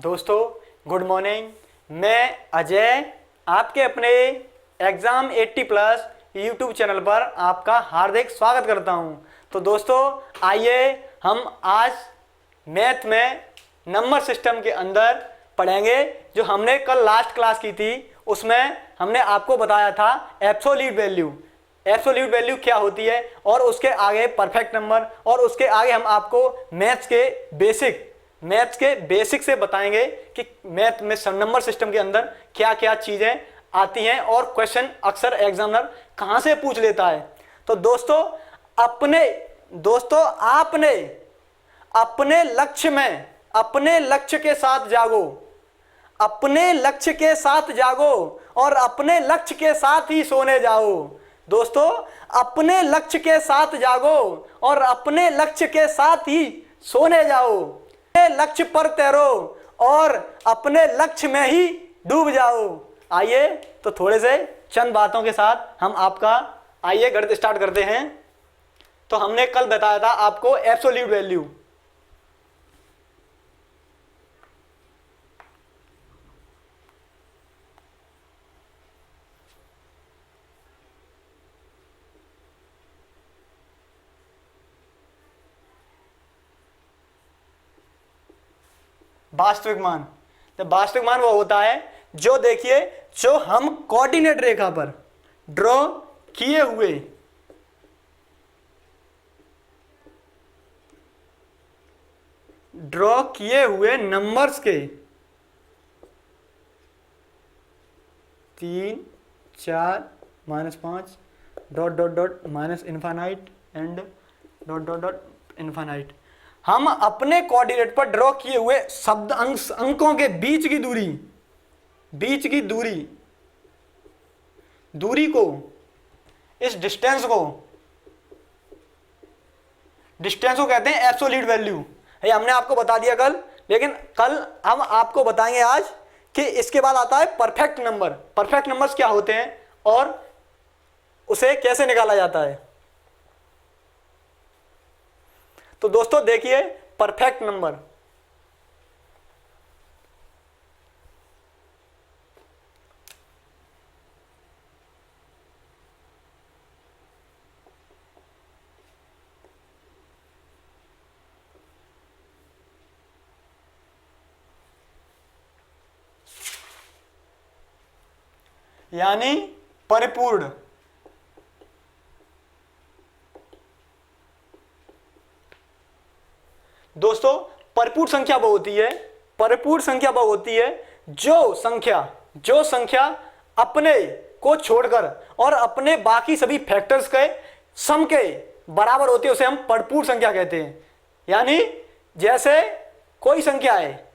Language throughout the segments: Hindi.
दोस्तों गुड मॉर्निंग। मैं अजय आपके अपने एग्ज़ाम 80 प्लस यूट्यूब चैनल पर आपका हार्दिक स्वागत करता हूं। तो दोस्तों आइए हम आज मैथ में नंबर सिस्टम के अंदर पढ़ेंगे। जो हमने कल लास्ट क्लास की थी उसमें हमने आपको बताया था एब्सोल्यूट वैल्यू। एब्सोल्यूट वैल्यू क्या होती है और उसके आगे परफेक्ट नंबर और उसके आगे हम आपको मैथ्स के बेसिक से बताएंगे कि मैथ में नंबर सिस्टम के अंदर क्या क्या चीजें आती हैं और क्वेश्चन अक्सर एग्जामिनर कहां से पूछ लेता है। तो दोस्तों आपने अपने लक्ष्य के साथ जागो, अपने लक्ष्य के साथ जागो और अपने लक्ष्य के साथ ही सोने जाओ। दोस्तों अपने लक्ष्य के साथ जागो और अपने लक्ष्य के साथ ही सोने जाओ। अपने लक्ष्य पर तैरो और अपने लक्ष्य में ही डूब जाओ। आइए तो थोड़े से चंद बातों के साथ हम आपका आइए गणित स्टार्ट करते हैं। तो हमने कल बताया था आपको एब्सोल्यूट वैल्यू। वास्तविक मान, तो वास्तविक मान वो होता है जो देखिए जो हम कोऑर्डिनेट रेखा पर ड्रॉ किए हुए नंबर्स के 3, 4, -5 dot dot dot minus infinite and dot dot dot infinite. हम अपने कोऑर्डिनेट पर ड्रॉ किए हुए शब्द अंकों के बीच की दूरी को इस डिस्टेंस को कहते हैं एब्सोल्यूट वैल्यू। ये हमने आपको बता दिया कल, लेकिन कल हम आपको बताएंगे आज कि इसके बाद आता है परफेक्ट नंबर। परफेक्ट नंबर्स क्या होते हैं और उसे कैसे निकाला जाता है। तो दोस्तों देखिए परफेक्ट नंबर, यानी परिपूर्ण। दोस्तों परिपूर्ण संख्या वो होती है जो संख्या अपने को छोड़कर और अपने बाकी सभी फैक्टर्स के सम के बराबर होती है, उसे हम परिपूर्ण संख्या कहते हैं। यानी जैसे कोई संख्या है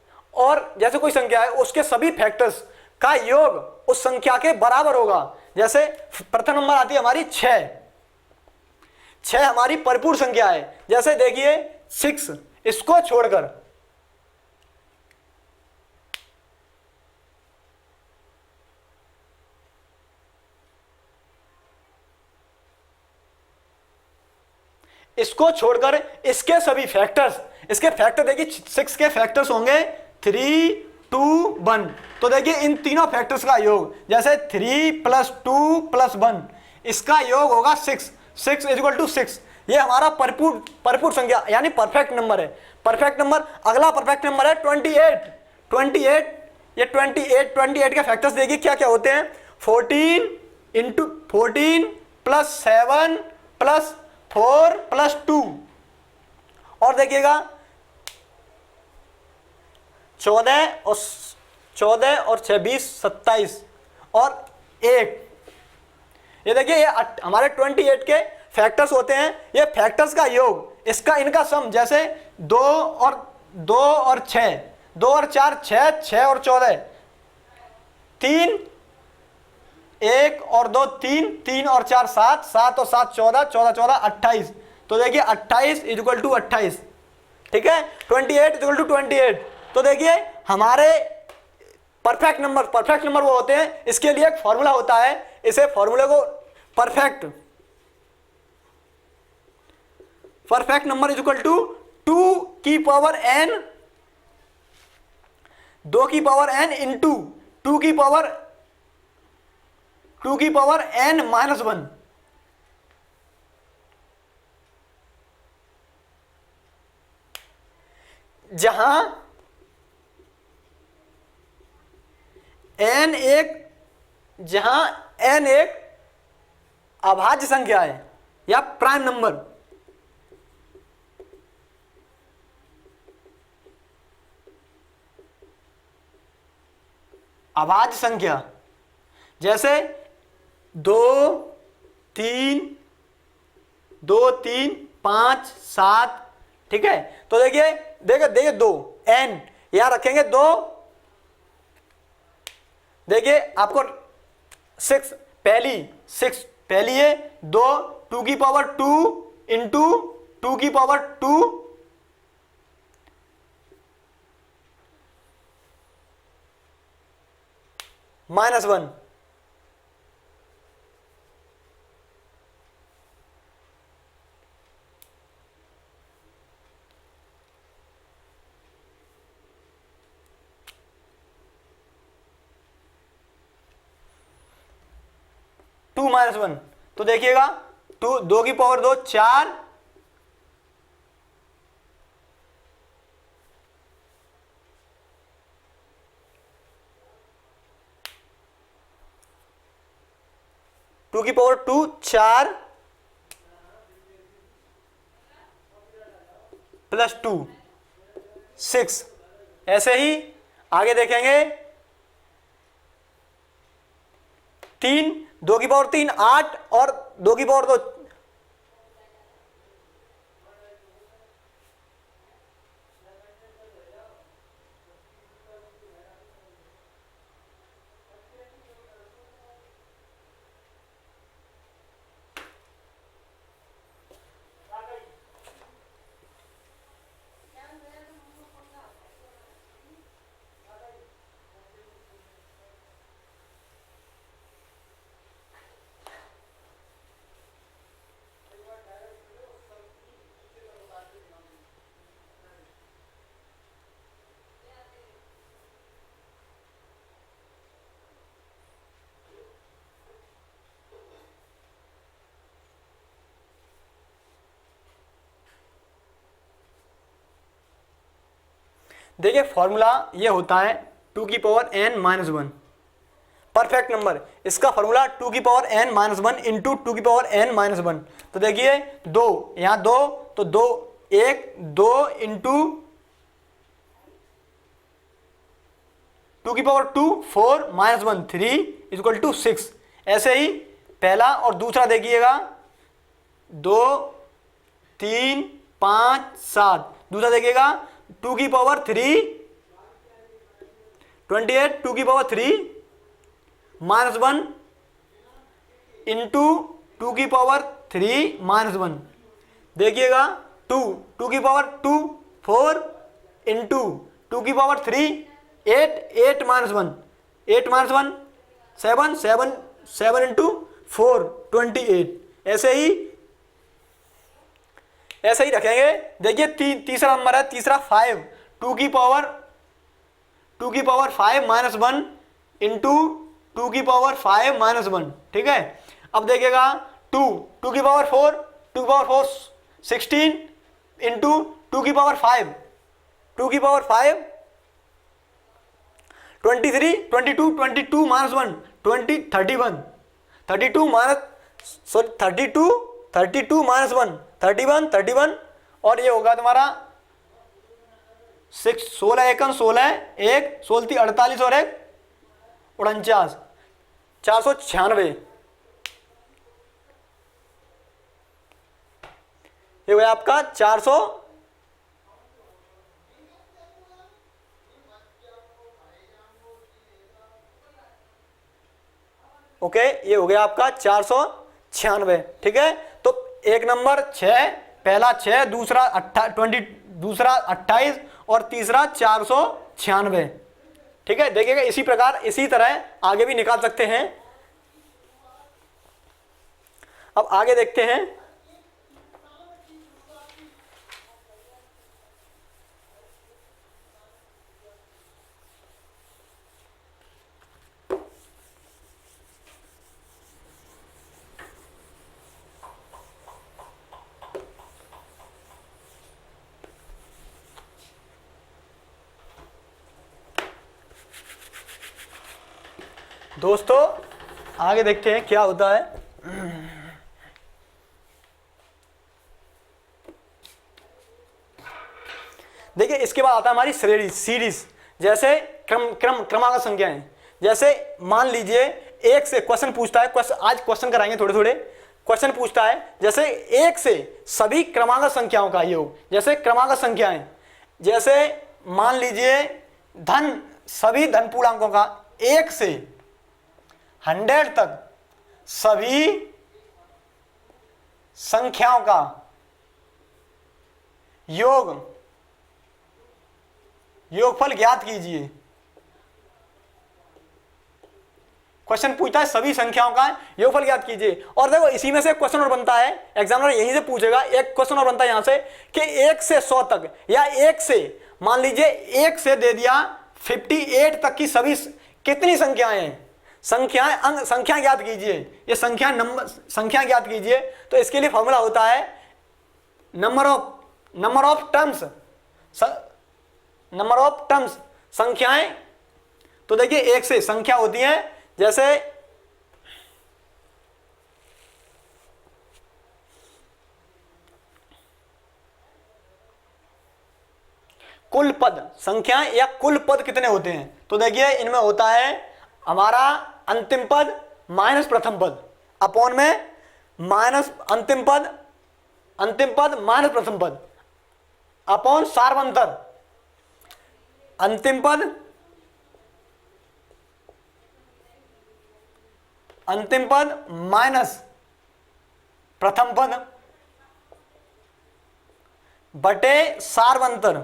उसके सभी फैक्टर्स का योग उस संख्या के बराबर होगा। जैसे प्रथम नंबर आती है हमारी 6 हमारी परिपूर्ण संख्या है। जैसे देखिए 6, इसको छोड़कर इसके सभी फैक्टर्स, इसके फैक्टर देखिए 6 के फैक्टर्स होंगे 3, 2, 1। तो देखिए इन तीनों फैक्टर्स का योग, जैसे 3 + 2 + 1, इसका योग होगा 6 = 6। ये हमारा परिपूर्ण संख्या यानी परफेक्ट नंबर है। परफेक्ट नंबर, अगला परफेक्ट नंबर है 28। ये 28 के फैक्टर्स देखिए क्या क्या होते हैं। 14 + 7 + 4 + 2 और देखिएगा 14 और 6 20 27 और 1। ये देखिए ये हमारे 28 के फैक्टर्स होते हैं। ये फैक्टर्स का योग, इनका सम, जैसे 2 और 6, 2 और 4 6, 6 और 14 3, 1 और 2 3, 3 और 4 7, 7 और 7 14, 14 14 28। तो देखिए 28 = 28, ठीक है। 28 = 28। तो देखिए हमारे परफेक्ट नंबर वो होते हैं, इसके लिए एक फॉर्मूला होता है। इसे फॉर्मूले को परफेक्ट नंबर = 2 की पावर n 2 की पावर n इंटू 2 की पावर n माइनस 1। जहां n एक अभाज्य संख्या है या प्राइम नंबर, अभाज्य संख्या जैसे 2 3 5 7, ठीक है। तो देखिए 2 n यहां रखेंगे 2, देखिए आपको 6 पहली है 2 2 की पावर 2 इंटू 2 की पावर 2 माइनस 1। टू माइनस 1, तो देखिएगा 2 की पावर 2 4, टू की पावर 2 4 प्लस 2 6। ऐसे ही आगे देखेंगे 3 2 की पावर 3 8 और 2 की पावर 2 देखिए फॉर्मूला ये होता है 2 की power n minus 1 perfect number. इसका फॉर्मूला 2 की पावर n माइनस 1 इंटू 2 की पावर n माइनस 1। तो देखिए 2 यहां 2 तो 2 2 इंटू 2 की पावर 2 4 माइनस 1 3 इक्वल टू 6। ऐसे ही पहला और दूसरा देखिएगा 2 3 5 7। दूसरा देखिएगा 2 की पावर 3 28 2 की पावर 3 माइनस 1 इंटू 2 की पावर 3 माइनस 1। देखिएगा 2 की पावर 2 4 इंटू 2 की पावर 3 8 माइनस 1 8 माइनस 1 7 इंटू 4 28। ऐसे ही रखेंगे। देखिए तीसरा नंबर है, तीसरा 5 2 की पावर 5 माइनस 1 इंटू 2 की पावर 5 माइनस 1, ठीक है। अब देखिएगा 2 की पावर 4 16 इंटू 2 की पावर 5 23 22 माइनस 1 32 माइनस 1 31 और ये होगा तुम्हारा 16 एकम 16 1 16 48 और 1 49 496। ये हुआ आपका 400। ओके, ये हो गया आपका 496, ठीक है। तो एक नंबर 6, पहला 6, दूसरा 28 और तीसरा 496, ठीक है। देखिएगा इसी प्रकार इसी तरह आगे भी निकाल सकते हैं। अब आगे देखते हैं। दोस्तों आगे देखते हैं क्या होता है। देखिए इसके बाद आता है हमारी श्रेणी सीरीज, जैसे क्रमागत संख्याएं। जैसे मान लीजिए एक से क्वेश्चन पूछता है, आज क्वेश्चन कराएंगे थोड़े थोड़े। क्वेश्चन पूछता है जैसे एक से सभी क्रमागत संख्याओं का योग, जैसे क्रमागत संख्याएं, जैसे मान लीजिए धन, सभी धन पूर्णांकों का 1 से 100 तक सभी संख्याओं का योगफल ज्ञात कीजिए। क्वेश्चन पूछता है सभी संख्याओं का योगफल ज्ञात कीजिए। और देखो इसी में से क्वेश्चन और बनता है, एग्जामिनर यहीं से पूछेगा, एक क्वेश्चन और बनता है यहां से कि 1 से 100 तक, या 1 से मान लीजिए 1 से दे दिया 58 तक की सभी कितनी संख्याएं हैं, संख्या ज्ञात कीजिए। ये संख्या ज्ञात कीजिए। तो इसके लिए फॉर्मूला होता है नंबर ऑफ टर्म्स संख्याएं। तो देखिए 1 से संख्या होती है जैसे कुल पद संख्याएं या कुल पद कितने होते हैं। तो देखिए इनमें होता है हमारा अंतिम पद माइनस प्रथम पद, अपॉन में माइनस अंतिम पद माइनस प्रथम पद, अपॉन सार्वंतर अंतिम पद माइनस प्रथम पद बटे सार्वंतर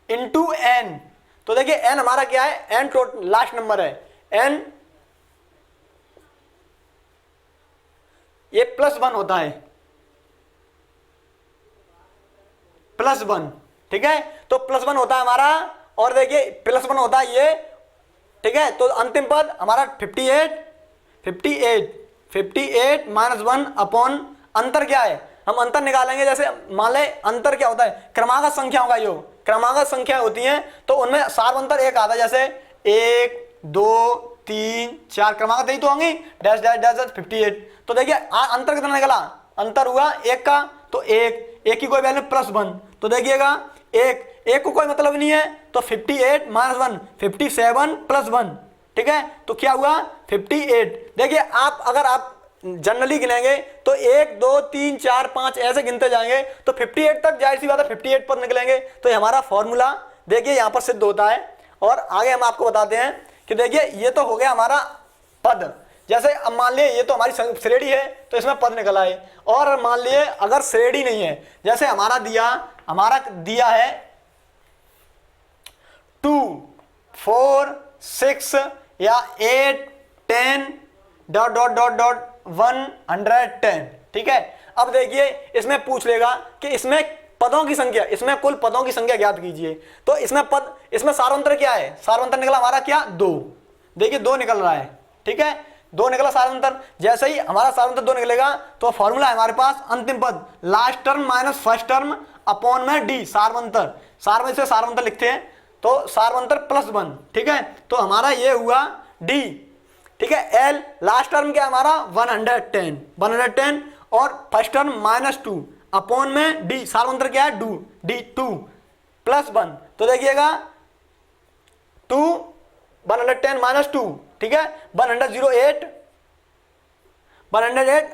इंटू एन। तो देखिए एन हमारा क्या है, एन टोटल लास्ट नंबर है, एन ये +1 होता है, +1, ठीक है। तो +1 होता है हमारा, और देखिए +1 होता है ये, ठीक है। तो अंतिम पद हमारा 58 माइनस 1 अपॉन अंतर क्या है, हम अंतर निकालेंगे। जैसे मान ले अंतर क्या होता है, क्रमागत संख्याओं का योग, क्रमागत संख्या होती हैं तो उनमें सार्वंतर 1 आता है, जैसे 1 2 3 4 क्रमागत यही तो होंगी, डैश डैश डैश 58। तो देखिए अंतर कितना निकला, अंतर हुआ 1 का, तो 1 की कोई वैल्यू +1। तो देखिएगा 1 को कोई मतलब नहीं है, तो 58 माइनस 1 57 +1, ठीक है। तो क्या हुआ 58। देखिए अगर आप जनरली गिनेंगे तो 1 2 3 4 5 ऐसे गिनते जाएंगे तो 58 तक जाहिर सी बात है 58 पर निकलेंगे। तो ये हमारा फॉर्मूला देखिए यहाँ पर सिद्ध होता है। और आगे हम आपको बताते हैं कि देखिए ये तो हो गया हमारा पद। जैसे अब मान लिए ये तो हमारी श्रेणी है तो इसमें पद निकल आए, और मान लिए अगर श्रेणी नहीं है, जैसे हमारा दिया है 2 4 6 या 8 10 ... 110, ठीक है। अब देखिए इसमें पूछ लेगा कि इसमें पदों की संख्या, इसमें कुल पदों की संख्या ज्ञात कीजिए। तो इसमें सार्वंतर क्या है, सार्वंतर निकला हमारा क्या 2, देखिए 2 निकल रहा है, ठीक है, 2 निकला सार्वंतर। जैसे ही हमारा सार्वंतर 2 निकलेगा तो फॉर्मूला है हमारे पास अंतिम पद last term minus first term upon में डी सार्वंतर, से सार्वंतर लिखते हैं तो सार्वंतर +1, ठीक है। तो हमारा ये हुआ डी, ठीक है। एल लास्ट टर्म क्या हमारा 110 और फर्स्ट टर्म -2 अपॉन में डी सार्वंतर क्या है डी 2 +1। तो देखिएगा 2 110 -2, ठीक है, 108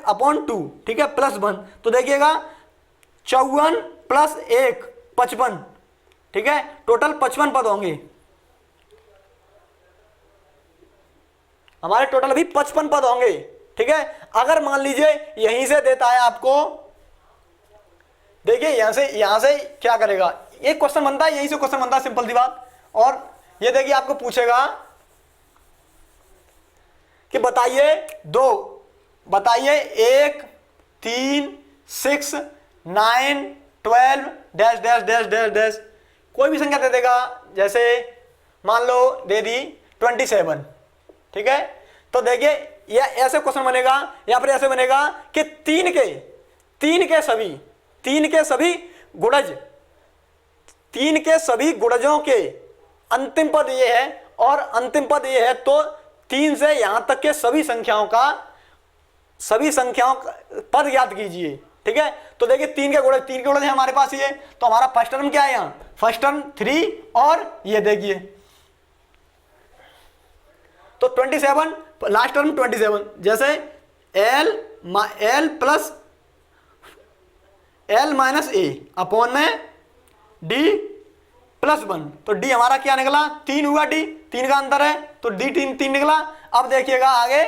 अपॉन 2, ठीक है, +1। तो देखिएगा 54 + 1 55, ठीक है, टोटल 55 पद होंगे हमारे, टोटल अभी 55 पद होंगे, ठीक है। अगर मान लीजिए यहीं से देता है आपको, देखिए यहां से क्या करेगा, एक क्वेश्चन बनता है, यहीं से क्वेश्चन बनता है, सिंपल सी बात। और ये देखिए आपको पूछेगा कि बताइए 1 3 6 9 12 dash dash dash dash dash, कोई भी संख्या दे देगा। जैसे मान लो दे दी 27, ठीक है। तो देखिए ये ऐसे क्वेश्चन बनेगा, या फिर ऐसे बनेगा कि 3 के सभी गुणज, 3 के सभी गुणजों के अंतिम पद ये है और अंतिम पद ये है, तो 3 से यहां तक के सभी संख्याओं का पद ज्ञात कीजिए। ठीक है, तो देखिए 3 के गुणज है हमारे पास ये, तो हमारा फर्स्ट टर्म क्या है, यहाँ फर्स्ट टर्म 3 और ये देखिए तो 27, लास्ट टर्म 27, जैसे l प्लस l माइनस ए अपॉन में d प्लस 1, तो d हमारा क्या निकला 3 हुआ, d 3 का अंतर है तो d 3 निकला। अब देखिएगा आगे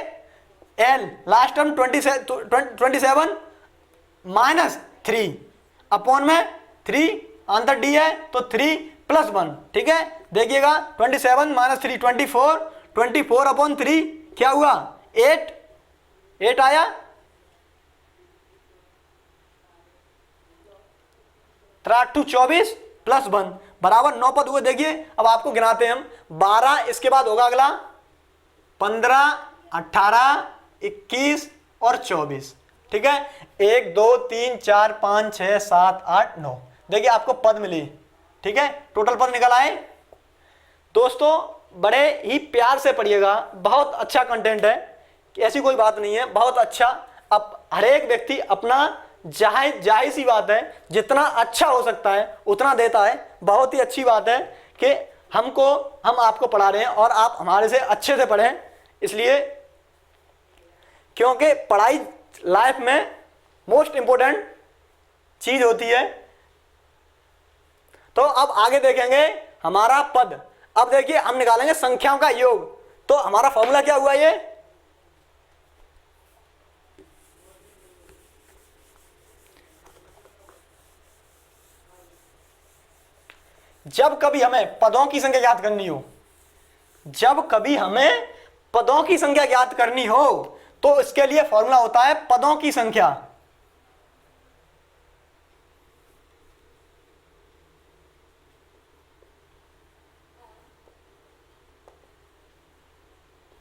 l last term 27 minus 3 upon में 3 अंतर d है तो 3 प्लस 1। ठीक है, देखिएगा 27 माइनस 3 24 अपॉन 3 क्या हुआ 8 आया। टू 24 प्लस 1 बराबर 9 पद हुए। देखिए अब आपको गिनाते हैं हम 12, इसके बाद होगा अगला 15, 18, 21 और 24। ठीक है, 1 2 3 4 5 6 7 8 9, देखिए आपको पद मिले। ठीक है, टोटल पद निकल आए। दोस्तों बड़े ही प्यार से पढ़िएगा, बहुत अच्छा कंटेंट है, ऐसी कोई बात नहीं है, बहुत अच्छा। अब हर एक व्यक्ति अपना जाहिर सी बात है जितना अच्छा हो सकता है उतना देता है। बहुत ही अच्छी बात है कि हम आपको पढ़ा रहे हैं और आप हमारे से अच्छे से पढ़ें, इसलिए क्योंकि पढ़ाई लाइफ में मोस्ट इंपोर्टेंट चीज होती है। तो अब आगे देखेंगे हमारा पद। अब देखिए हम निकालेंगे संख्याओं का योग, तो हमारा फॉर्मूला क्या हुआ ये, जब कभी हमें पदों की संख्या ज्ञात करनी हो, जब कभी हमें पदों की संख्या ज्ञात करनी हो तो इसके लिए फॉर्मूला होता है पदों की संख्या।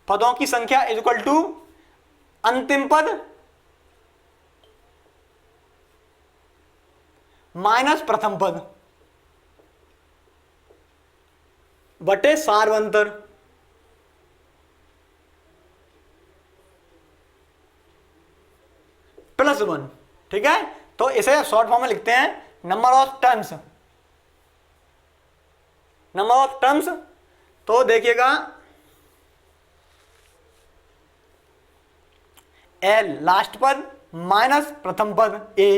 पदों की संख्या इज इक्वल टू अंतिम पद माइनस प्रथम पद बटे सार्वंतर। प्लस 1। ठीक है, तो इसे शॉर्ट फॉर्म में लिखते हैं नंबर ऑफ टर्म्स। तो देखिएगा L लास्ट पद माइनस प्रथम पद A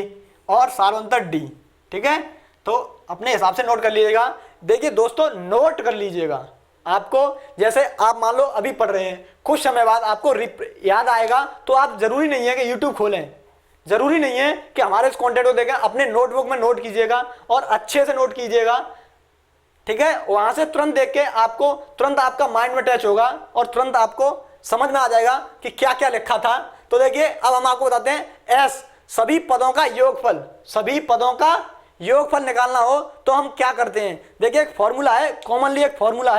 और सार्वंतर D। ठीक है, तो अपने हिसाब से नोट कर लीजिएगा। देखिए दोस्तों नोट कर लीजिएगा, आपको जैसे आप मान लो अभी पढ़ रहे हैं, कुछ समय बाद आपको याद आएगा, तो आप जरूरी नहीं है कि YouTube खोलें, जरूरी नहीं है कि हमारे इस कंटेंट को देखें, अपने नोटबुक में नोट कीजिएगा और अच्छे से नोट कीजिएगा। ठीक है, वहां से तुरंत देख के आपको तुरंत आपका माइंड में टच होगा और तुरंत आपको समझ में आ जाएगा कि क्या क्या लिखा था। तो देखिए अब हम आपको बताते हैं एस सभी पदों का योगफल, सभी पदों का योगफल निकालना हो तो हम क्या करते हैं। देखिए एक फॉर्मूला है, कॉमनली एक फॉर्मूला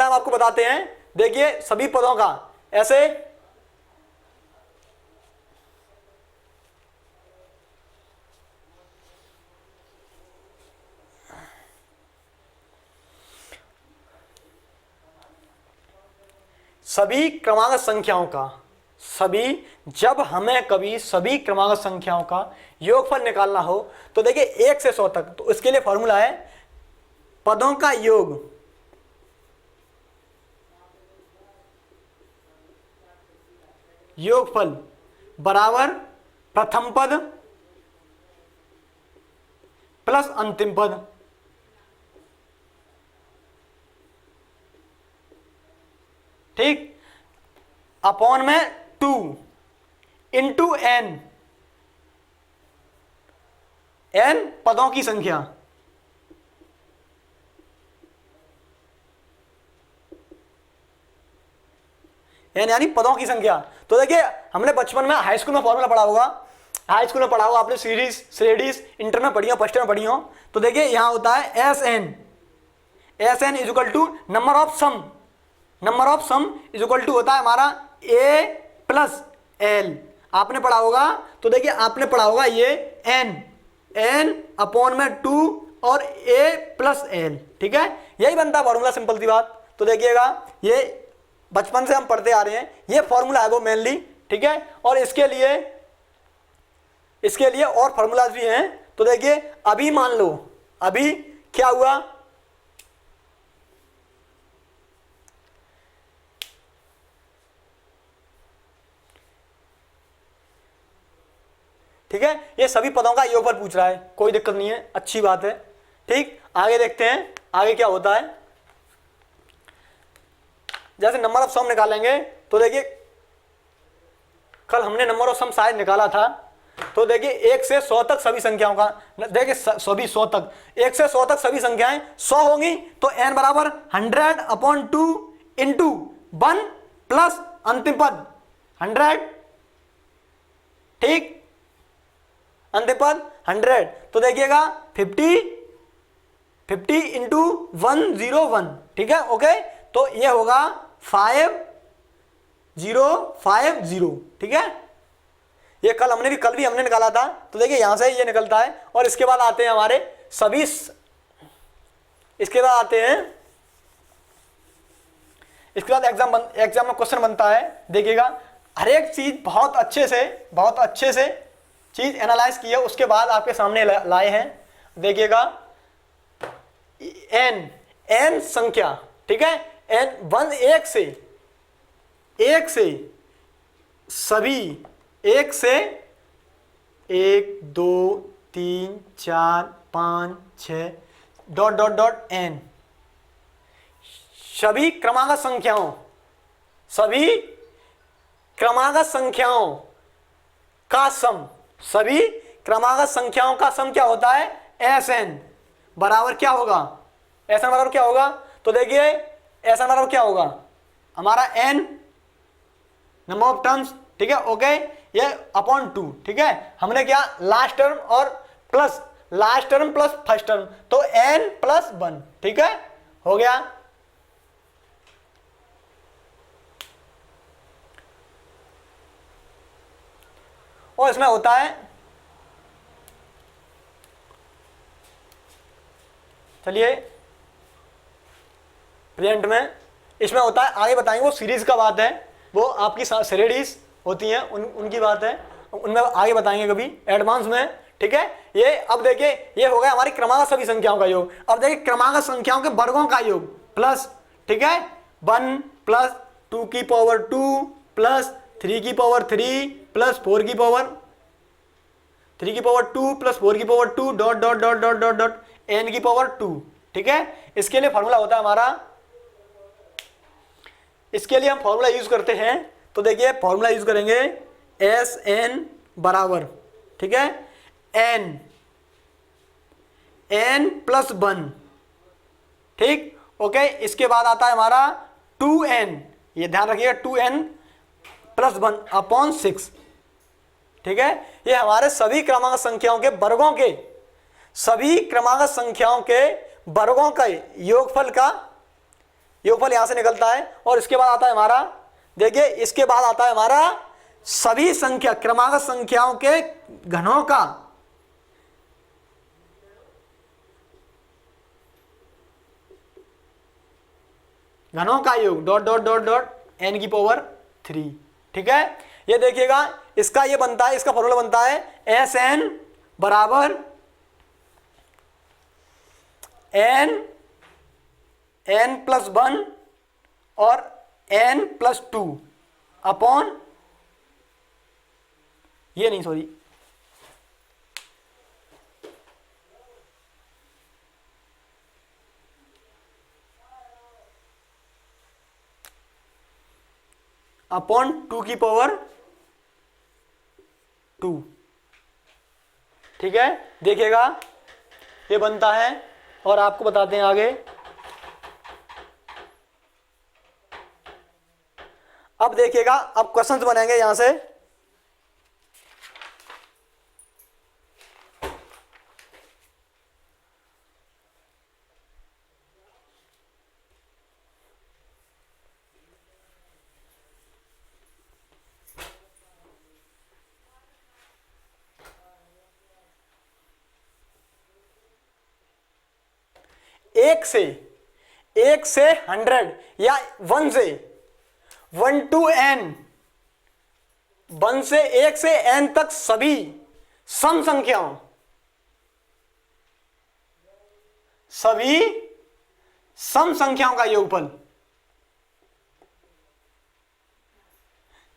हम आपको बताते हैं। देखिए सभी पदों का ऐसे सभी क्रमांक संख्याओं का, जब हमें कभी सभी क्रमांक संख्याओं का योगफल निकालना हो तो देखिए 1 से 100 तक, तो इसके लिए फॉर्मूला है पदों का योगफल बराबर प्रथम पद प्लस अंतिम पद। ठीक, अपॉन में 2 इंटू n पदों की संख्या। n यानी पदों की संख्या। तो देखिए हमने बचपन में हाई स्कूल में फॉर्मूला पढ़ा होगा, आपने सीरीज इंटर में पढ़ी हो, फर्स्ट में पढ़ी हो। तो देखिए यहां होता है S N is equal to number of sum is equal to होता है हमारा a प्लस एल, आपने पढ़ा होगा। तो देखिए आपने पढ़ा होगा ये n अपॉन में 2 और ए प्लस एल, ठीक है, यही बनता है फॉर्मूला, सिंपल सी बात। तो देखिएगा ये बचपन से हम पढ़ते आ रहे हैं, ये फॉर्मूला है वो मेनली, ठीक है। और इसके लिए और फॉर्मूलाज भी हैं। तो देखिए अभी मान लो, अभी क्या हुआ, ठीक है, ये सभी पदों का योगफल पूछ रहा है, कोई दिक्कत नहीं है, अच्छी बात है। ठीक, आगे देखते हैं आगे क्या होता है। जैसे नंबर ऑफ सम निकालेंगे, तो देखिए कल हमने नंबर ऑफ सम शायद निकाला था। तो देखिए 1 से 100 तक सभी संख्याओं का, देखिए सभी 100 तक, 1 से 100 तक सभी संख्याएं 100 होंगी, तो n बराबर 100/2 इंटू 1 प्लस अंतिम पद 100, ठीक, अंतिम पद 100। तो देखिएगा 50 इंटू 101, ठीक है, ओके। तो ये होगा 5050, ठीक है। ये कल भी हमने निकाला था। तो देखिए यहां से ये निकलता है। और इसके बाद आते हैं हमारे सभी, इसके बाद आते हैं, इसके बाद एग्जाम में क्वेश्चन बनता है। देखिएगा हर एक चीज बहुत अच्छे से चीज एनालाइज की है, उसके बाद आपके सामने लाए हैं। देखिएगा एन संख्या, ठीक है, n 1 से सभी 1 से 1 2 3 4 5 6 डॉट डॉट डॉट n, सभी क्रमागत संख्याओं का सम, सभी क्रमागत संख्याओं का सम क्या होता है, Sn बराबर क्या होगा, Sn बराबर क्या होगा। तो देखिए Sn बराबर क्या होगा, हमारा n नंबर ऑफ टर्म्स, ठीक है, ओके, ये अपॉन 2, ठीक है। हमने क्या last term plus first term, तो n प्लस 1, ठीक है, हो गया। और इसमें होता है, चलिए प्रेजेंट में इसमें होता है, आगे बताएंगे, वो सीरीज का बात है, वो आपकी श्रेणीज होती हैं उनकी बात है, उनमें आगे बताएंगे कभी एडवांस में, ठीक है। ये अब देखिए ये हो गया हमारी क्रमागत सभी संख्याओं का योग। अब देखिए क्रमागत संख्याओं के वर्गों का योग प्लस, ठीक है, 1 प्लस 2 की पावर 2 प्लस 3 की पावर 3 प्लस 4 की पावर 3 की पावर 2 प्लस 4 की power 2 dot dot dot dot dot dot n की पावर 2, ठीक है। इसके लिए फॉर्मूला होता है हमारा, इसके लिए हम फॉर्मूला यूज करते हैं। तो देखिए फॉर्मूला यूज करेंगे Sn बराबर, ठीक है, n प्लस 1, ठीक, ओके। इसके बाद आता है हमारा 2n, ये ध्यान रखिएगा 2n प्लस 1 अपॉन 6, ठीक है। ये हमारे सभी क्रमांक संख्याओं के वर्गों के, सभी क्रमांक संख्याओं के वर्गों का योगफल यहां से निकलता है। और इसके बाद आता है हमारा, देखिए इसके बाद आता है हमारा सभी संख्या क्रमांक संख्याओं के घनों का योग dot dot dot dot n की पावर 3, ठीक है। ये देखिएगा इसका ये बनता है, इसका फॉर्मूला बनता है Sn बराबर n प्लस 1 और n प्लस 2 अपॉन, ये नहीं सॉरी, अपॉन 2 की पावर 2, ठीक है। देखिएगा ये बनता है। और आपको बताते हैं आगे, अब देखिएगा अब क्वेश्चंस बनेंगे यहां से। एक से 100 या 1 से 1 to n, 1 से 1 से n तक सभी सम संख्याओं का योगफल।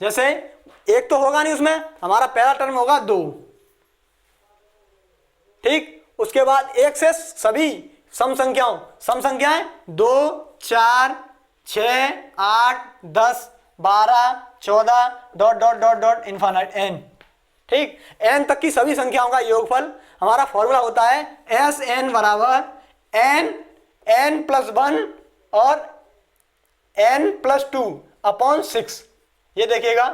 जैसे एक तो होगा नहीं, उसमें हमारा पहला टर्म होगा 2, ठीक। उसके बाद एक से सभी सम संख्याएं 2, 4, 6, 8, 10, 12, 14 dot dot dot dot infinite n, ठीक। n तक की सभी संख्याओं का योगफल। हमारा फॉर्मूला होता है एस एन बराबर n प्लस 1 और n प्लस 2 अपॉन 6। ये देखिएगा,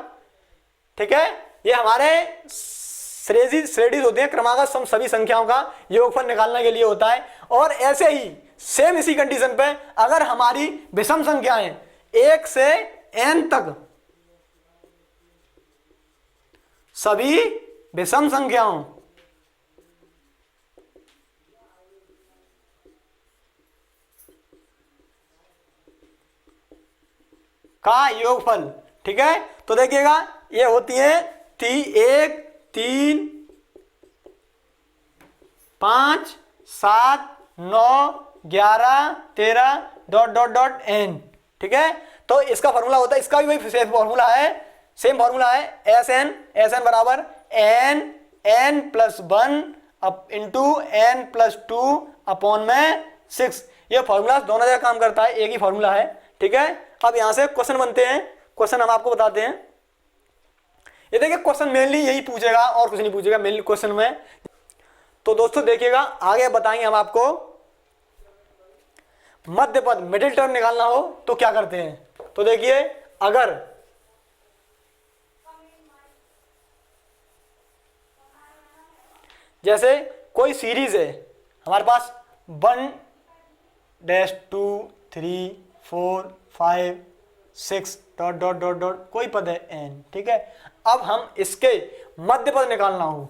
ठीक है। ये हमारे श्रेणीज होते हैं, क्रमागत सम सभी संख्याओं का योगफल निकालने के लिए होता है। और ऐसे ही सेम इसी कंडीशन पे अगर हमारी विषम संख्याएं 1 से n तक सभी विषम संख्याओं का योगफल, ठीक है। तो देखिएगा ये होती है 1, 3, 5, 7, 9, 11, 13 डॉट डॉट डॉट n, ठीक है। तो इसका फॉर्मूला होता है, इसका भी वही सेम फॉर्मूला है एस एन बराबर n plus 1 into n plus 2 upon में 6। ये फॉर्मूला दोनों जगह काम करता है, एक ही फॉर्मूला है, ठीक है। अब यहां से क्वेश्चन बनते हैं, क्वेश्चन हम आपको बताते हैं। ये देखिए क्वेश्चन मेनली यही पूछेगा और कुछ नहीं पूछेगा मेनली क्वेश्चन में। तो दोस्तों देखिएगा आगे बताएंगे हम आपको, मध्य पद मिडिल टर्म निकालना हो तो क्या करते हैं। तो देखिए अगर जैसे कोई सीरीज है हमारे पास 1 2 3 4 5 6 डॉट डॉट डॉट डॉट कोई पद है n, ठीक है। अब हम इसके मध्य पद निकालना हो,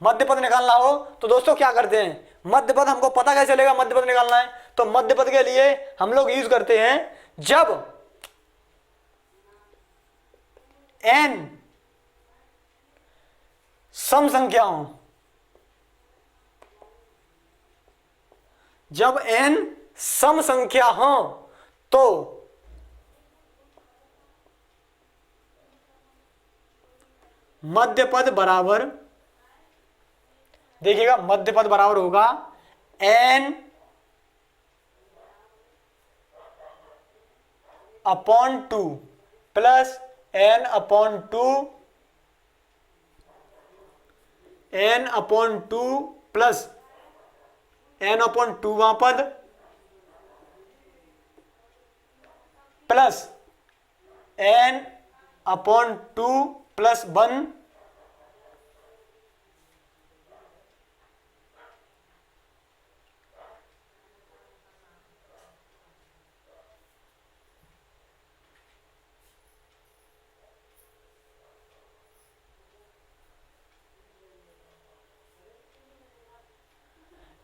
मध्य पद निकालना हो तो दोस्तों क्या करते हैं, मध्य पद हमको पता कैसे चलेगा मध्य पद निकालना है। तो मध्य पद के लिए हम लोग यूज करते हैं जब n सम संख्याओं, जब n सम संख्या हो तो मध्य पद बराबर, देखिएगा मध्य पद बराबर होगा n upon 2 plus n upon 2 n upon 2 plus n upon 2वां पद plus n upon 2 plus 1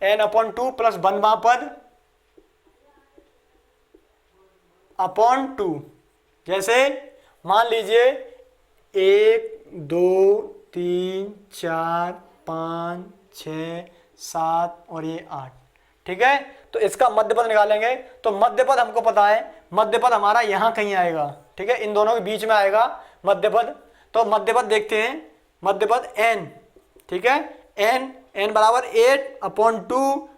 n upon 2 plus 1वां पद अपॉन 2। जैसे मान लीजिए 1 2 3 4 5 6 7 और ये 8, ठीक है। तो इसका मध्य पद निकालेंगे तो मध्य पद हमको पता है, मध्य पद हमारा यहां कहीं आएगा, ठीक है, इन दोनों के बीच में आएगा मध्य पद। तो मध्य पद देखते हैं, मध्य पद n, ठीक है, n बराबर 8 अपॉन 2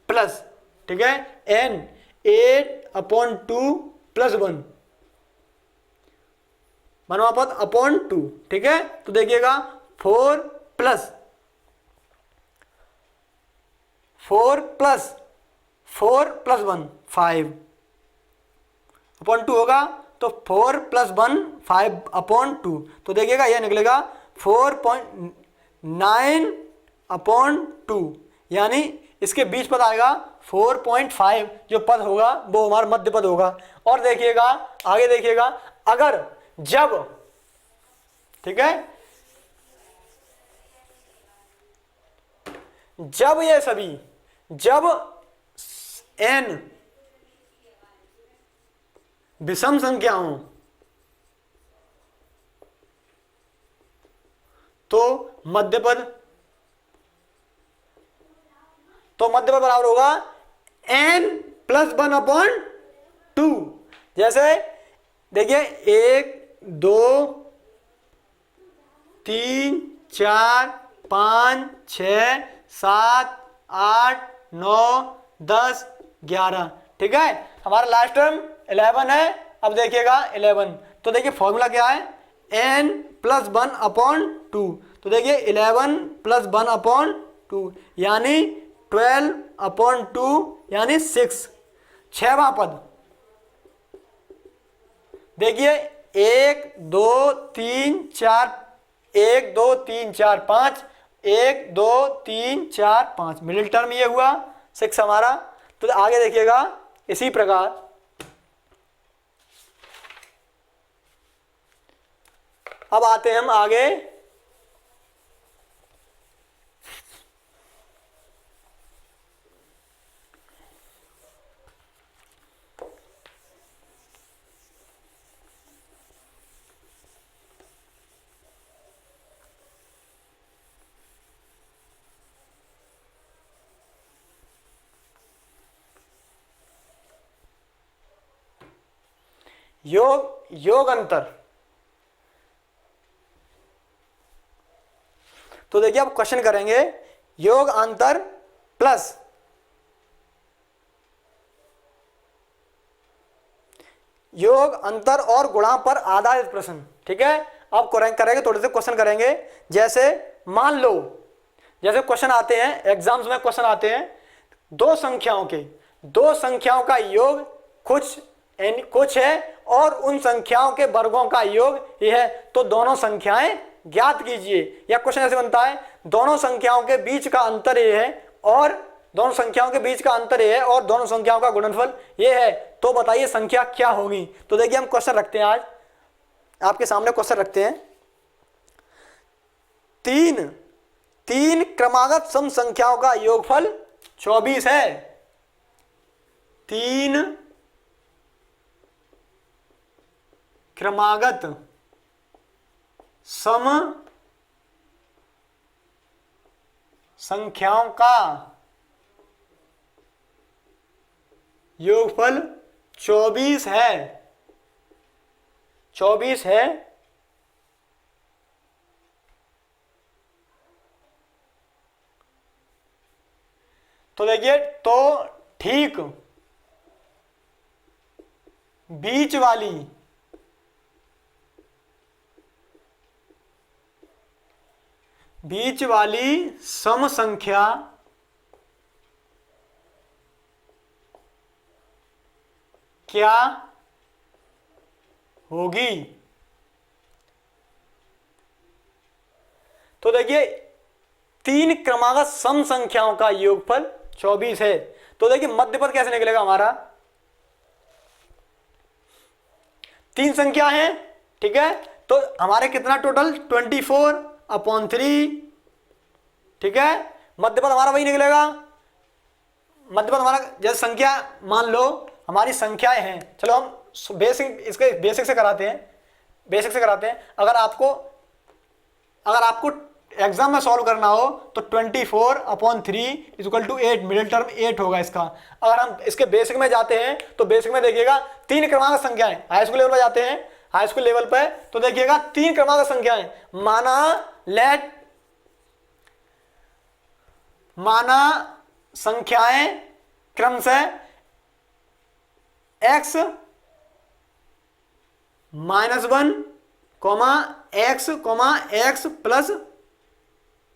प्लस, ठीक है, n 8 अपॉन 2 प्लस 1 मनवा पद अपॉन 2, ठीक है। तो देखिएगा 4 प्लस 1 5 अपॉन 2 होगा तो 4 प्लस 1 5 अपॉन 2। तो देखिएगा यह निकलेगा 4.9 अपॉन 2, यानी इसके बीच पद आएगा 4.5, जो पद होगा वो हमारा मध्य पद होगा। और देखिएगा आगे देखिएगा, अगर जब ठीक है। जब ये सभी, जब n विषम संख्या हो तो मध्यपद बराबर होगा n प्लस 1/2। जैसे देखिए 1 2 3 4 5 6 7 8 9 10 11, ठीक है। हमारा लास्ट टर्म 11 है। अब देखिएगा 11, तो देखिए फॉर्मूला क्या है, n प्लस 1/2। तो देखिए 11 प्लस 1/2 यानी 12/2 यानी 6वां पद। देखिए 1 2 3 4 1 2 3 4 5 1 2 3 4 5, मिडिल टर्म ये हुआ 6 हमारा। तो आगे देखिएगा इसी प्रकार अब आते हैं हम आगे। योग अंतर। तो देखिए अब क्वेश्चन करेंगे, योग अंतर प्लस योग अंतर और गुणा पर आधारित प्रश्न, ठीक है। अब करेंगे थोड़े से क्वेश्चन करेंगे। जैसे मान लो, जैसे क्वेश्चन आते हैं एग्जाम्स में, क्वेश्चन आते हैं दो संख्याओं का योग कुछ है और उन संख्याओं के वर्गों का योग यह है, तो दोनों संख्याएं ज्ञात कीजिए। या क्वेश्चन ऐसे बनता है, दोनों संख्याओं के बीच का अंतर यह है और दोनों संख्याओं के बीच का अंतर यह है और दोनों संख्याओं का गुणनफल यह है, तो बताइए संख्या क्या होगी। तो देखिए हम क्वेश्चन रखते हैं, आज आपके सामने क्वेश्चन रखते हैं। तीन क्रमागत सम संख्याओं का योगफल 24 है। 3 क्रमागत सम संख्याओं का योगफल 24 है। 24 है। तो देखिए, तो ठीक बीच वाली सम संख्या क्या होगी। तो देखिए, 3 क्रमागत सम संख्याओं का योगफल 24 है। तो देखिए मध्यपद कैसे निकलेगा हमारा, 3 संख्या है, ठीक है। तो हमारे कितना टोटल 24/3, ठीक है। मध्यपद हमारा वही निकलेगा। मध्यपद हमारा जैसे संख्या मान लो हमारी संख्याएं हैं, चलो हम बेसिक से कराते हैं। अगर आपको एग्जाम में सॉल्व करना हो तो 24/3 = 8, मिडिल टर्म 8 होगा इसका। अगर हम इसके बेसिक में जाते हैं तो बेसिक में देखिएगा 3 क्रमांक संख्याएं, हाई स्कूल लेवल पर जाते हैं, हाई स्कूल लेवल पे तो देखिएगा 3 क्रमांक संख्याएं, माना संख्याएं क्रमशः x -1, x, x plus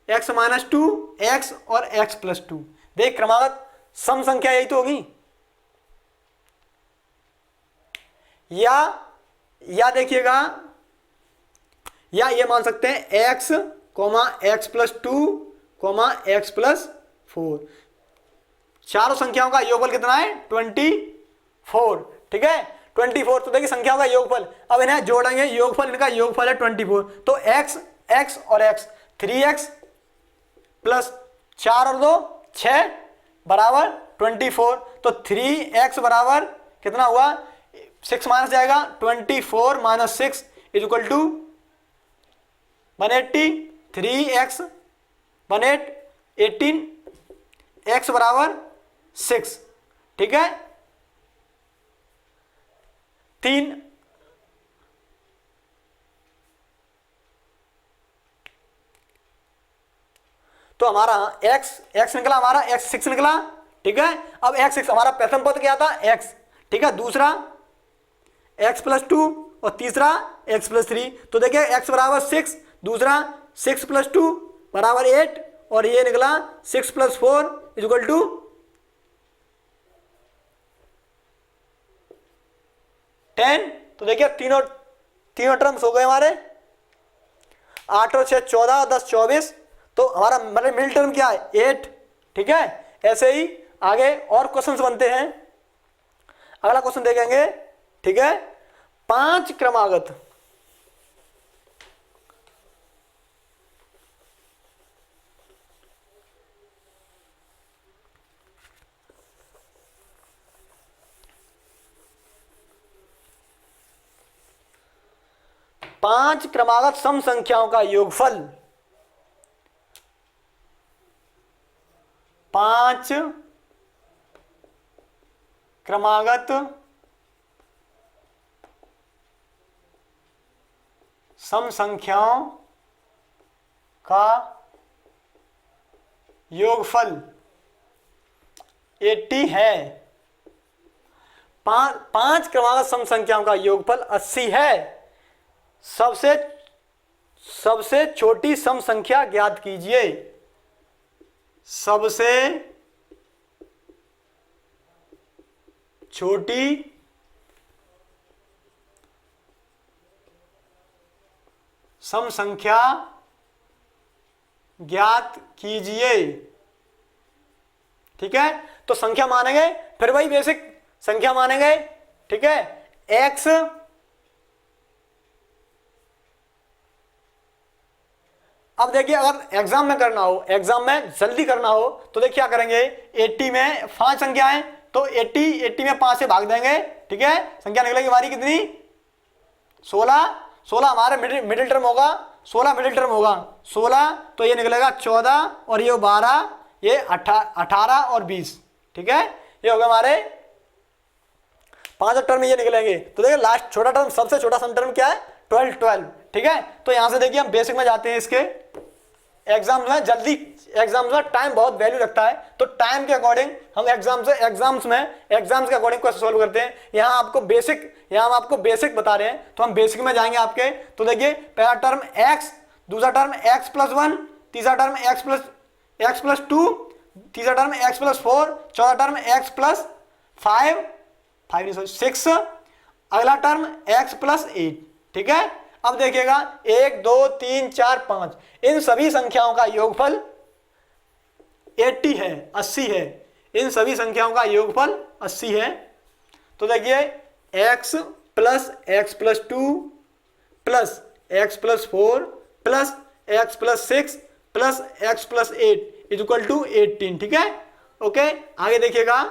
x -2, x और x + 2। देख क्रमागत सम संख्या यही तो होगी। या देखिएगा, या ये मान सकते हैं x, x + 2, x + 4। चारों संख्याओं का योगफल कितना है 24, ठीक है। 24। तो देखिए संख्याओं का योगफल, अब इन्हें जोड़ेंगे, योगफल इनका योगफल है 24। तो x और x 3x प्लस 4 और 2 6 बराबर 24। तो 3x बराबर कितना हुआ, 6 माइनस जाएगा, 24 minus 6 is equal to 180। 3x 18 x बराबर 6, ठीक है। 3 तो हमारा x निकला, हमारा x 6 निकला, ठीक है। अब x 6 हमारा प्रथम पद क्या था, x, ठीक है। दूसरा x प्लस 2 और तीसरा x प्लस 3। तो देखिए x बराबर 6, दूसरा 6 प्लस 2 बराबर 8 और ये निकला 6 प्लस 4 इज इक्वल टू 10। तो देखिए तीनों टर्म्स हो गए हमारे, 8 और 6 14, 10 24। तो हमारा मतलब मिडिल टर्म क्या है, 8, ठीक है। ऐसे ही आगे और क्वेश्चंस बनते हैं। अगला क्वेश्चन देखेंगे, ठीक है। 5 क्रमागत सम संख्याओं का योगफल, 5 क्रमागत सम संख्याओं का योगफल 80 है। 5 क्रमागत सम संख्याओं का योगफल 80 है। सबसे छोटी सम संख्या ज्ञात कीजिए। सबसे छोटी सम संख्या ज्ञात कीजिए, ठीक है। तो संख्या मानेंगे, फिर वही बेसिक संख्या मानेंगे, ठीक है। x, अब देखिए अगर एग्जाम में करना हो, एग्जाम में जल्दी करना हो तो देखिए क्या करेंगे, 80 में 5 संख्या है तो 80 में 5 से भाग देंगे, ठीक है। संख्या निकलेगी हमारी कितनी, 16 हमारे मिडिल टर्म होगा, 16 मिडिल टर्म होगा, 16 तो ये निकलेगा 14 और ये 12, ये 18 और 20, ठीक है। ये होगा हमारे 5 टर्म ये निकलेंगे। तो देखिए लास्ट छोटा टर्म, सबसे छोटा सम टर्म क्या है, 12, ठीक है। तो यहां से देखिए हम बेसिक में जाते हैं। इसके एग्जाम्स में जल्दी, एग्जाम्स में टाइम बहुत वैल्यू रखता है, तो टाइम के अकॉर्डिंग हम एग्जाम्स के अकॉर्डिंग क्वेश्चन सॉल्व करते हैं। यहाँ हम आपको बेसिक बता रहे हैं, तो हम बेसिक में जाएंगे आपके। तो देखिए पहला टर्म x, दूसरा टर्म x प्लस 1, तीसरा टर्म x प्लस 2, तीसरा टर्म x प्लस 4, चौथा टर्म x प्लस 6, अगला टर्म x प्लस 8, ठीक है। अब देखिएगा 1 2 3 4 5 इन सभी संख्याओं का योगफल 80 है, 80 है। इन सभी संख्याओं का योगफल 80 है। तो देखिए x plus 2 plus x plus 4 plus x plus 6 plus x plus 8 is equal to 18, ठीक है। ओके, आगे देखिएगा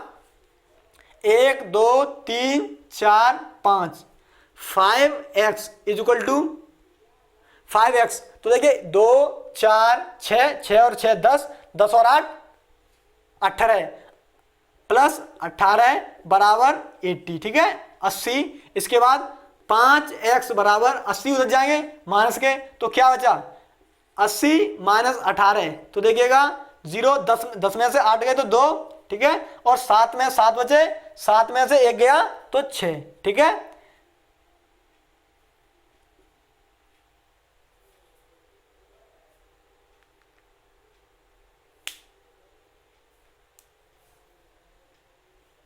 1 2 3 4 5 5x is equal to 5x। तो देखिए 2 4 6 और 6 10 और 8 18 प्लस 18 बराबर 80, ठीक है, 80। इसके बाद 5x बराबर 80 उधर जाएंगे माइनस के, तो क्या बचा 80 माइनस 18। तो देखिएगा 0 10 में से 8 गए तो 2, ठीक है, और 7 में 7 बचे, 7 में से 1 गया तो 6, ठीक है।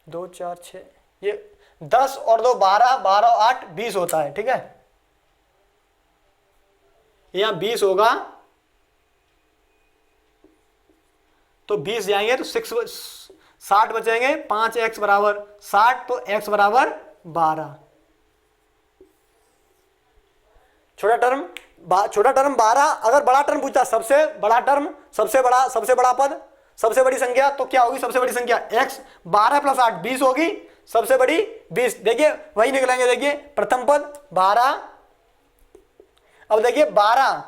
दो 4 6, ये 10 और 2 12, 12 और 8 20 होता है, ठीक है। यहां 20 होगा तो 20 जाएंगे तो 60 बचेंगे, 5x बराबर 60, तो x बराबर 12, छोटा टर्म 12, अगर बड़ा टर्म पूछता सबसे बड़ा टर्म, सबसे बड़ा पद, सबसे बड़ी संख्या, तो क्या होगी सबसे बड़ी संख्या x, 12 + 8 20 होगी, सबसे बड़ी 20। देखिए वही निकलेंगे, देखिए प्रथम पद 12, अब देखिए 12,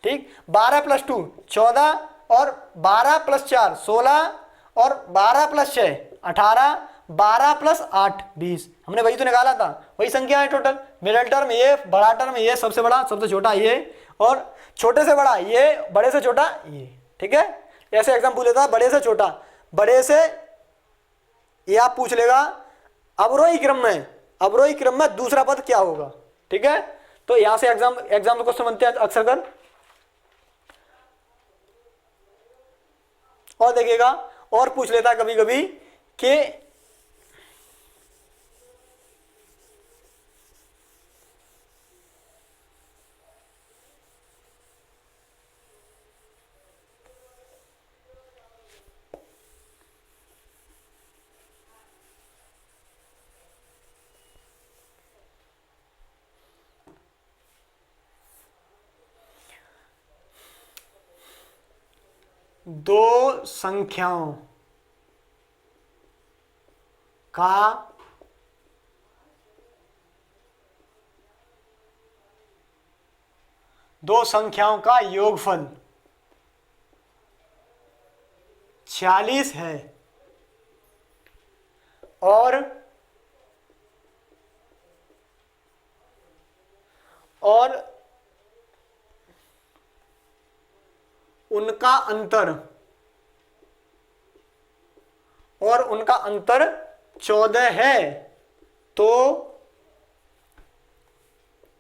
ठीक, 12 + 2 14, और 12 + 4 16, और 12 + 6 18, 12 + 8 20। हमने वही तो निकाला था, वही संख्या है टोटल। मिडिल टर्म ये, बड़ा टर्म ये, सबसे बड़ा सबसे छोटा ये, और छोटे से बड़ा ये, बड़े से छोटा ये, ठीक है। ऐसे एग्जाम पूछ लेता, बड़े से छोटा, बड़े से, ये आप पूछ लेगा अवरोही क्रम में दूसरा पद क्या होगा, ठीक है। तो यहां से एग्जाम में क्वेश्चन बनते हैं अक्सर कर। और देखिएगा, और पूछ लेता है कभी कभी कि दो संख्याओं का योगफल 46 है, और उनका अंतर 14 है, तो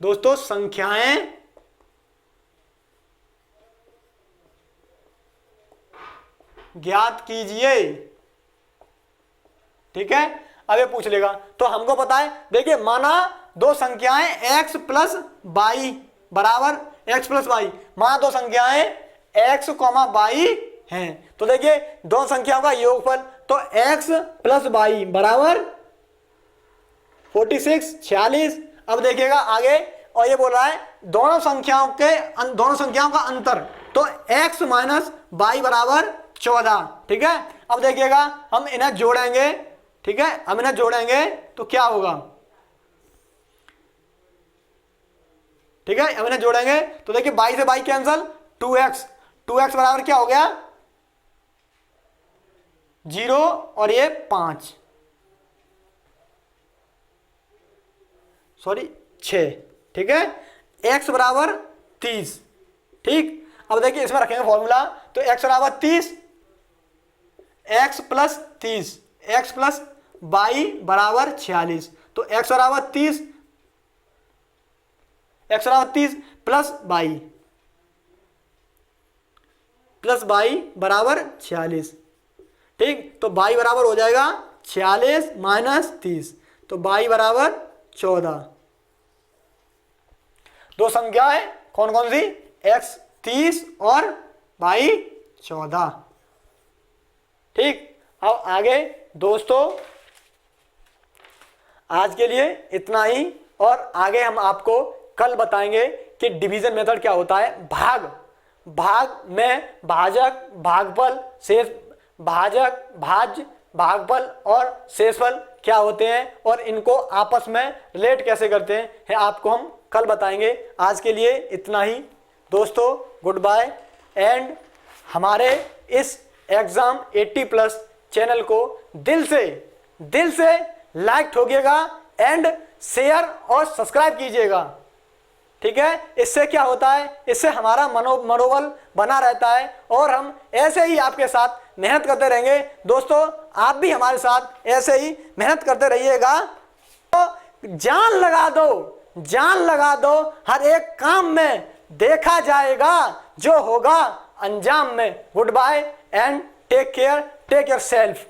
दोस्तों संख्याएं ज्ञात कीजिए, ठीक है। अब ये पूछ लेगा, तो हमको पता है, देखिए माना दो संख्याएं x + y बराबर x + y, माना दो संख्याएं x, y हैं, तो देखिए दो संख्याओं का योगफल, तो x + y बराबर 46 46। अब देखिएगा आगे, और ये बोल रहा है दोनों संख्याओं का अंतर, तो x - y बराबर 14, ठीक है। अब देखिएगा हम इन्हें जोड़ेंगे, ठीक है, हम इन्हें जोड़ेंगे तो क्या होगा, ठीक है, हम इन्हें जोड़ेंगे तो देखिए 22 से 22 कैंसल, 2x बराबर क्या हो गया 0, और ये 5, सॉरी 6, ठीक है। x बराबर 30, ठीक। अब देखिए इसमें रखेंगे फॉर्मूला, तो x बराबर 30, x + 30, x + y बराबर 46, तो x बराबर 30 + y बराबर 46, ठीक। तो y बराबर हो जाएगा 46 - 30, तो y बराबर 14। दो संख्याएं कौन कौन सी, x 30 और y 14, ठीक। अब आगे दोस्तों आज के लिए इतना ही, और आगे हम आपको कल बताएंगे कि डिवीजन मेथड क्या होता है, भाग में भाजक, भागफल, शेष, भाज्य, भागफल और शेषफल क्या होते हैं, और इनको आपस में रिलेट कैसे करते हैं आपको हम कल बताएंगे। आज के लिए इतना ही दोस्तों, गुड बाय, एंड हमारे इस एग्जाम 80+ चैनल को दिल से लाइक ठोकिएगा एंड शेयर और सब्सक्राइब कीजिएगा, ठीक है। इससे क्या होता है, इससे हमारा मनोबल बना रहता है, और हम ऐसे ही आपके साथ मेहनत करते रहेंगे। दोस्तों आप भी हमारे साथ ऐसे ही मेहनत करते रहिएगा, तो जान लगा दो हर एक काम में, देखा जाएगा जो होगा अंजाम में। Goodbye and take care self.